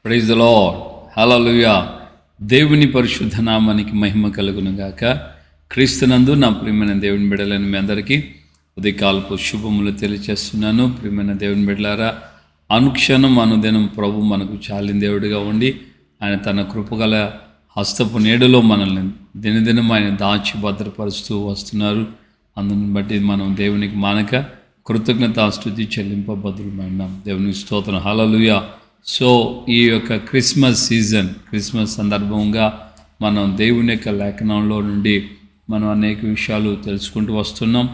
Praise the lord, హల్లెలూయా. దేవుని పరిశుద్ధ నామానికి మహిమ కలుగును గాక. క్రీస్తునందు నా ప్రియమైన దేవుని బిడ్డలైన మీ అందరికీ ఉదయకాలపు శుభములు తెలియచేస్తున్నాను. ప్రియమైన దేవుని బిడ్డలారా, అనుక్షణం అనుదినం ప్రభు మనకు చాలిన దేవుడిగా ఉండి ఆయన తన కృపగల హస్తపు నీడలో మనల్ని దినదినం ఆయన దాచి భద్రపరుస్తూ వస్తున్నారు. అందుని బట్టి మనం దేవునికి మానక కృతజ్ఞతాస్తుతి చెల్లింపబద్దులమైనాం. దేవునికి స్తోత్రం, హల్లెలూయా. సో ఈ యొక్క క్రిస్మస్ సీజన్, క్రిస్మస్ సందర్భంగా మనం దేవుని యొక్క లేఖనంలో నుండి మనం అనేక విషయాలు తెలుసుకుంటూ వస్తున్నాం.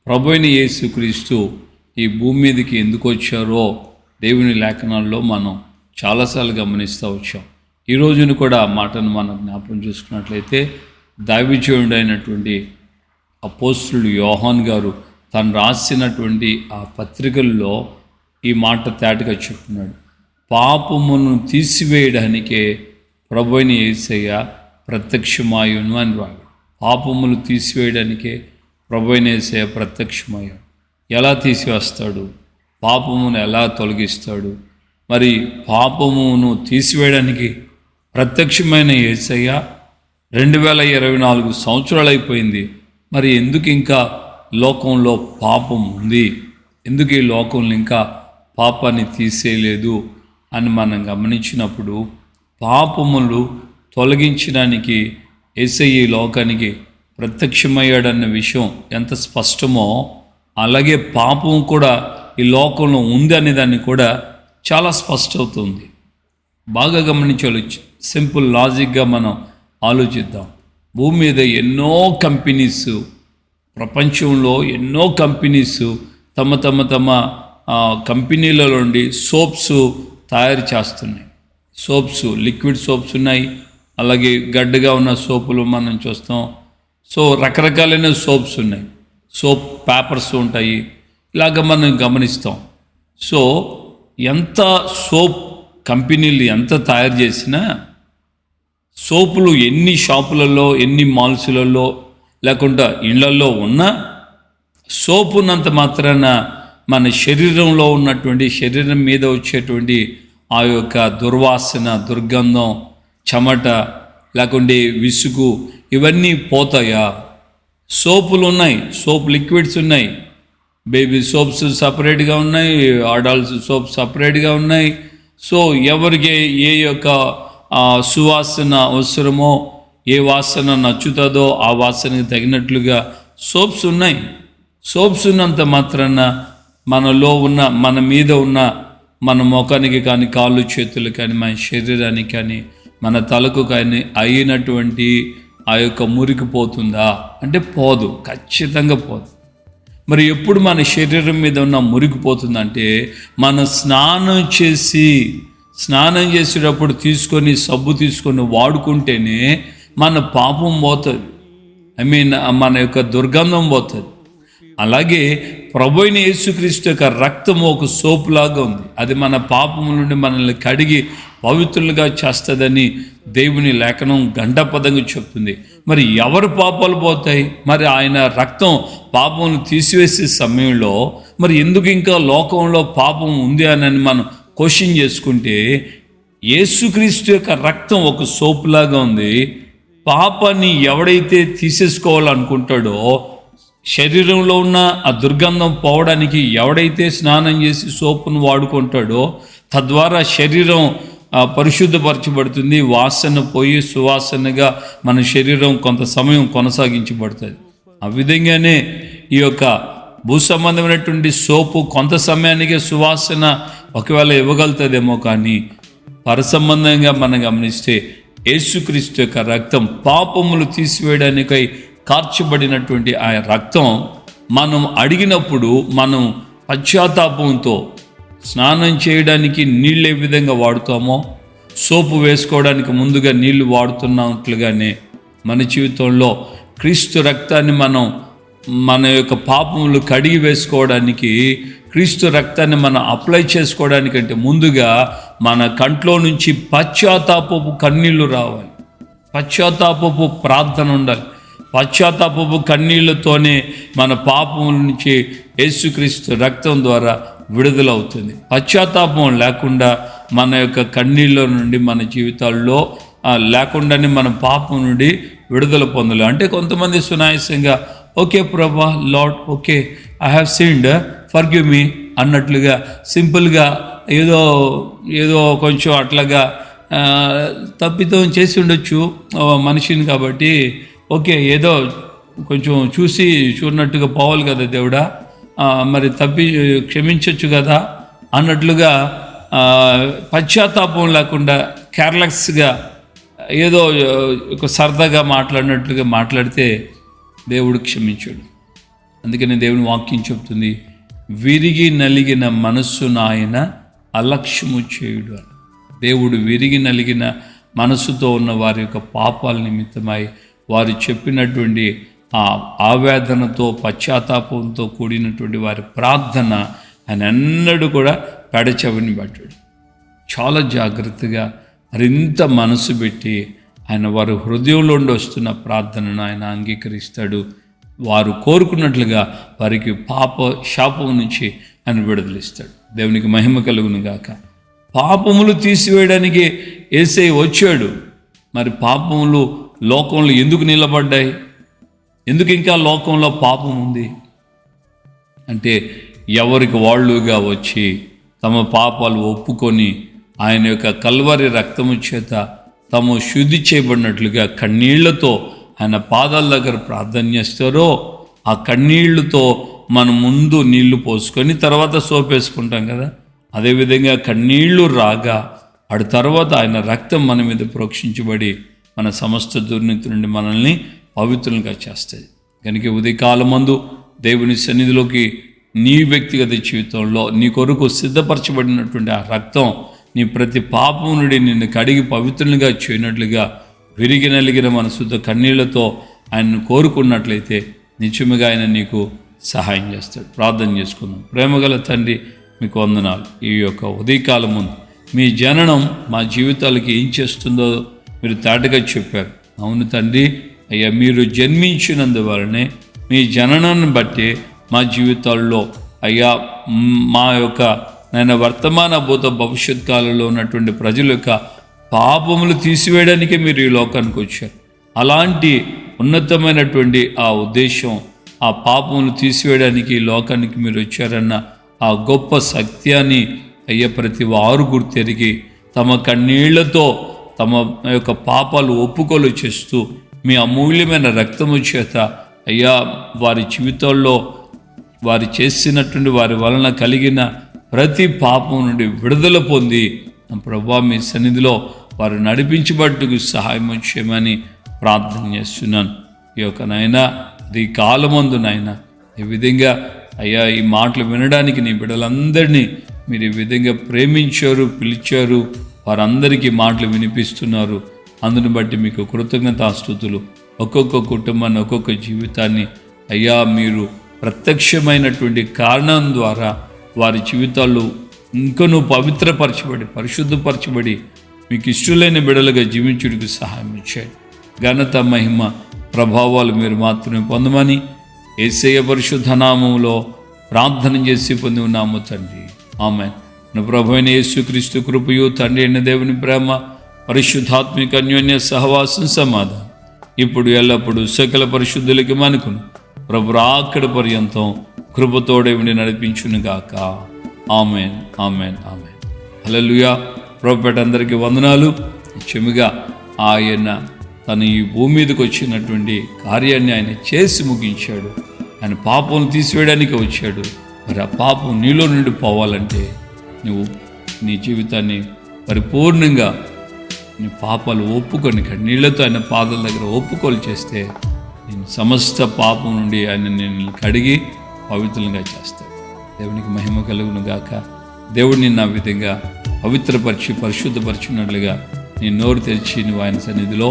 ప్రభువైన యేసుక్రీస్తు ఈ భూమి మీదకి ఎందుకు వచ్చారో దేవుని లేఖనాల్లో మనం చాలాసార్లు గమనిస్తూ వచ్చాం. ఈ రోజును కూడా ఆ మాటను మనం జ్ఞాపకం చేసుకున్నట్లయితే దైవజనుడైనటువంటి అపోస్తలుడు యోహాన్ గారు తను రాసినటువంటి ఆ పత్రికల్లో ఈ మాట తేటగా చెప్తున్నాడు. పాపమును తీసివేయడానికే ప్రభువైన యేసయ్య ప్రత్యక్షమాయును అని రాడు. పాపములు తీసివేయడానికే ప్రభువైన యేసయ్య ప్రత్యక్షమయ్యాడు. ఎలా తీసివేస్తాడు? పాపమును ఎలా తొలగిస్తాడు? మరి పాపమును తీసివేయడానికి ప్రత్యక్షమైన యేసయ్య 2024 సంవత్సరాలు అయిపోయింది. మరి ఎందుకు ఇంకా లోకంలో పాపం ఉంది? ఎందుకు ఈ లోకంలో ఇంకా పాపాన్ని తీసేయలేదు అని మనం గమనించినప్పుడు, పాపములు తొలగించడానికి యేసయ్య ఈ లోకానికి ప్రత్యక్షమయ్యాడన్న విషయం ఎంత స్పష్టమో, అలాగే పాపం కూడా ఈ లోకంలో ఉంది అనే దాన్ని కూడా చాలా స్పష్టమవుతుంది. బాగా గమనించాలి. సింపుల్ లాజిక్గా మనం ఆలోచిద్దాం. భూమి మీద ఎన్నో కంపెనీస్, ప్రపంచంలో ఎన్నో కంపెనీస్ తమ కంపెనీల నుండి సోప్స్ తయారు చేస్తున్నాయి. సోప్స్, లిక్విడ్ సోప్స్ ఉన్నాయి, అలాగే గడ్డగా ఉన్న సోపులు మనం చూస్తాం. సో రకరకాలైన సోప్స్ ఉన్నాయి, సోప్ పేపర్స్ ఉంటాయి, ఇలాగ మనం గమనిస్తాం. సో ఎంత సోప్ కంపెనీలు ఎంత తయారు చేసినా, సోపులు ఎన్ని షాపులలో, ఎన్ని మాల్స్లలో లేకుండా ఇళ్లలో ఉన్నా, సోపు ఉన్నంత మాత్రాన మన శరీరంలో ఉన్నటువంటి, శరీరం మీద వచ్చేటువంటి ఆ యొక్క దుర్వాసన, దుర్గంధం, చెమట, లేకుంటే విసుగు, ఇవన్నీ పోతాయా? సోపులు ఉన్నాయి, సోప్ లిక్విడ్స్ ఉన్నాయి, బేబీ సోప్స్ సపరేట్గా ఉన్నాయి, అడల్ట్స్ సోప్ సపరేట్గా ఉన్నాయి. సో ఎవరికి ఏ యొక్క సువాసన అవసరమో, ఏ వాసన నచ్చుతుందో ఆ వాసనకి తగినట్లుగా సోప్స్ ఉన్నాయి. సోప్స్ ఉన్నంత మాత్రాన మనలో ఉన్న, మన మీద ఉన్న, మన ముఖానికి కానీ, కాళ్ళు చేతులు కానీ, మన శరీరానికి కానీ, మన తలకు కానీ అయినటువంటి ఆ యొక్క మురికి పోతుందా అంటే పోదు, ఖచ్చితంగా పోదు. మరి ఎప్పుడు మన శరీరం మీద ఉన్న మురికి పోతుందంటే, మన స్నానం చేసేటప్పుడు తీసుకొని, సబ్బు తీసుకొని వాడుకుంటేనే మన పాపం పోతుంది. మన యొక్క దుర్గంధం పోతుంది. అలాగే ప్రభువైన యేసుక్రీస్తు యొక్క రక్తం ఒక సోపు లాగా ఉంది. అది మన పాపం నుండి మనల్ని కడిగి పవిత్రులుగా చేస్తుందని దేవుని లేఖనం గంటపదంగా చెప్తుంది. మరి ఎవరు పాపాలు పోతాయి? మరి ఆయన రక్తం పాపమును తీసివేసే సమయంలో మరి ఎందుకు ఇంకా లోకంలో పాపం ఉంది అని మనం క్వశ్చన్ చేసుకుంటే, యేసుక్రీస్తు యొక్క రక్తం ఒక సోపు లాగా ఉంది. పాపాన్ని ఎవడైతే తీసేసుకోవాలనుకుంటాడో, శరీరంలో ఉన్న ఆ దుర్గంధం పోవడానికి ఎవడైతే స్నానం చేసి సోపును వాడుకుంటాడో, తద్వారా శరీరం పరిశుద్ధపరచబడుతుంది. వాసన పోయి సువాసనగా మన శరీరం కొంత సమయం కొనసాగించబడుతుంది. ఆ విధంగానే ఈ యొక్క భూ సంబంధమైనటువంటి సోపు కొంత సమయానికే సువాసన ఒకవేళ ఇవ్వగలుగుతుందేమో, కానీ పరసంబంధంగా మనం గమనిస్తే యేసుక్రీస్తు యొక్క రక్తం పాపములు తీసివేయడానికై కార్చబడినటువంటి ఆ రక్తం మనం అడిగినప్పుడు, మనం పశ్చాత్తాపంతో స్నానం చేయడానికి నీళ్ళు ఏ విధంగా వాడుతామో, సోపు వేసుకోవడానికి ముందుగా నీళ్లు వాడుతున్నట్లుగానే మన జీవితంలో క్రీస్తు రక్తాన్ని మన యొక్క పాపములు కడిగి వేసుకోవడానికి, క్రీస్తు రక్తాన్ని మనం అప్లై చేసుకోవడానికంటే ముందుగా మన కంట్లో నుంచి పశ్చాత్తాపపు కన్నీళ్లు రావాలి, పశ్చాత్తాపపు ప్రార్థన ఉండాలి. పశ్చాత్తాపపు కన్నీళ్లతోనే మన పాపముల నుంచి యేసుక్రీస్తు రక్తం ద్వారా విడుదలవుతుంది. పశ్చాత్తాపం లేకుండా మన యొక్క కన్నీళ్ళ నుండి మన జీవితాల్లో లేకుండానే మన పాపం నుండి విడుదల పొందలేం. అంటే కొంతమంది సునాయాసంగా ఓకే ప్రభా lord, okay I have sinned, forgive me అన్నట్లుగా సింపుల్గా ఏదో కొంచెం అట్లాగా తప్పితం చేసి ఉండొచ్చు మనిషిని కాబట్టి, ఓకే ఏదో కొంచెం చూసినట్టుగా పోవాలి కదా దేవుడా, మరి క్షమించవచ్చు కదా అన్నట్లుగా పశ్చాత్తాపం లేకుండా కేర్లెస్గా ఏదో ఒక సరదాగా మాట్లాడినట్లుగా మాట్లాడితే దేవుడు క్షమించాడు. అందుకని దేవుని వాక్యం చెప్తుంది, విరిగి నలిగిన మనస్సును ఆయన అలక్ష్యము చేయుడు అని. దేవుడు విరిగి నలిగిన మనస్సుతో ఉన్న వారి యొక్క పాపాల నిమిత్తమై వారు చెప్పినటువంటి ఆ ఆవేదనతో పశ్చాత్తాపంతో కూడినటువంటి వారి ప్రార్థన ఆయన ఎన్నడూ కూడా పెడచెవిని పట్టాడు. చాలా జాగ్రత్తగా మరింత మనసు పెట్టి ఆయన వారి హృదయంలో వస్తున్న ప్రార్థనను ఆయన అంగీకరిస్తాడు. వారు కోరుకున్నట్లుగా వారికి శాపం నుంచి ఆయన విడుదలిస్తాడు. దేవునికి మహిమ కలుగును గాక. పాపములు తీసివేయడానికి యేసయ్య వచ్చాడు. మరి పాపములు లోకంలో ఎందుకు నిలబడ్డాయి? ఎందుకు ఇంకా లోకంలో పాపం ఉంది అంటే, ఎవరికి వాళ్ళుగా వచ్చి తమ పాపాలు ఒప్పుకొని ఆయన యొక్క కల్వరి రక్తము చేత తాము శుద్ధి చేయబడినట్లుగా కన్నీళ్లతో ఆయన పాదాల దగ్గర ప్రార్థన చేస్తారో, ఆ కన్నీళ్లతో మనం ముందు నీళ్లు పోసుకొని తర్వాత సోపేసుకుంటాం కదా, అదేవిధంగా కన్నీళ్లు రాగా ఆడు తర్వాత ఆయన రక్తం మన మీద ప్రోక్షించబడి మన సమస్త దుర్నీతి నుండి మనల్ని పవిత్రులుగా చేస్తుంది. కనుక ఉదయకాలమందు దేవుని సన్నిధిలోకి నీ వ్యక్తిగత జీవితంలో నీ కొరకు సిద్ధపరచబడినటువంటి ఆ రక్తం నీ ప్రతి పాపం నుండి నిన్ను కడిగి పవిత్రులుగా చేయనట్లుగా విరిగి నలిగిన మనసుతో కన్నీళ్లతో ఆయనను కోరుకున్నట్లయితే నిత్యముగా ఆయన నీకు సహాయం చేస్తాడు. ప్రార్థన చేసుకుందాం. ప్రేమగల తండ్రి, మీకు వందనాలు. ఈ యొక్క ఉదయకాలం ముందు మీ జననం మా జీవితాలకి ఏం చేస్తుందో మీరు తాటగా చెప్పారు. అవును తండ్రి, అయ్యా మీరు జన్మించినందువలనే మీ జననాన్ని బట్టి మా జీవితాల్లో అయ్యా మా యొక్క నేను వర్తమాన భూత భవిష్యత్ కాలంలో ఉన్నటువంటి ప్రజల యొక్క పాపములు తీసివేయడానికే మీరు ఈ లోకానికి వచ్చారు. అలాంటి ఉన్నతమైనటువంటి ఆ ఉద్దేశం, ఆ పాపములు తీసివేయడానికి ఈ లోకానికి మీరు వచ్చారన్న ఆ గొప్ప సత్యాన్ని అయ్యా ప్రతి వారు గుర్తెరిగి తమ కన్నీళ్లతో తమ యొక్క పాపాలు ఒప్పుకోలు చేస్తూ మీ అమూల్యమైన రక్తము చేత అయ్యా వారి జీవితాల్లో వారు చేసినటువంటి వారి వలన కలిగిన ప్రతి పాపం నుండి విడుదల పొంది ప్రభువా మీ సన్నిధిలో వారు నడిపించబట్టుకు సహాయం చేయమని ప్రార్థన చేస్తున్నాను. ఈ యొక్క నాయనా ఈ కాలమందు నాయనా ఈ విధంగా అయ్యా ఈ మాటలు వినడానికి నీ బిడ్డలందరినీ మీరు ఈ విధంగా ప్రేమించారు, పిలిచారు, వారందరికీ మాటలు వినిపిస్తున్నారు. అందుని బట్టి మీకు కృతజ్ఞతాస్తుతులు. ఒక్కొక్క కుటుంబాన్ని, ఒక్కొక్క జీవితాన్ని అయ్యా మీరు ప్రత్యక్షమైనటువంటి కారణం ద్వారా వారి జీవితాల్లో ఇంకనూ పవిత్రపరచబడి పరిశుద్ధపరచబడి మీకు ఇష్టలైన బిడలుగా జీవించుడికి సహాయం ఇచ్చాడు. ఘనత, మహిమ, ప్రభావాలు మీరు మాత్రమే పొందమని యేసయ్య పరిశుద్ధ నామములో ప్రార్థన చేసి పొంది ఉన్నాము తండ్రి. ఆమేన్. నా ప్రభువైన యేసుక్రీస్తు కృపయు, తండ్రి అయిన దేవుని ప్రేమ, పరిశుద్ధాత్మిక అన్యోన్య సహవాసం, సమాధానం ఇప్పుడు ఎల్లప్పుడూ సకల పరిశుద్ధులకి మనకును ప్రభు రాకడ పర్యంతం కృపతోడే ఉండి నడిపించును గాక. ఆమేన్, ఆమేన్, ఆమేన్. హల్లెలూయా. ప్రభుపేట అందరికీ వందనాలు. నిత్యముగా ఆయన తన ఈ భూమి మీదకి వచ్చినటువంటి కార్యాన్ని ఆయన చేసి ముగించాడు. ఆయన పాపం తీసివేయడానికి వచ్చాడు. మరి ఆ పాపం నీలో నుండి పోవాలంటే నువ్వు నీ జీవితాన్ని పరిపూర్ణంగా నీ పాపాలు ఒప్పుకొని కన్నీళ్లతో ఆయన పాదాల దగ్గర ఒప్పుకోలు చేస్తే నేను సమస్త పాపం నుండి ఆయన నేను కడిగి పవిత్రంగా చేస్తాడు. దేవునికి మహిమ కలుగును గాక. దేవుడిని నా విధంగా పవిత్రపరిచి పరిశుద్ధపరిచినట్లుగా నీ నోరు తెరిచి నువ్వు ఆయన సన్నిధిలో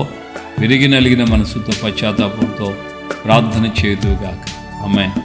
విరిగి నలిగిన మనసుతో పశ్చాత్తాపంతో ప్రార్థన చేయుదువుగాక. ఆమేన్.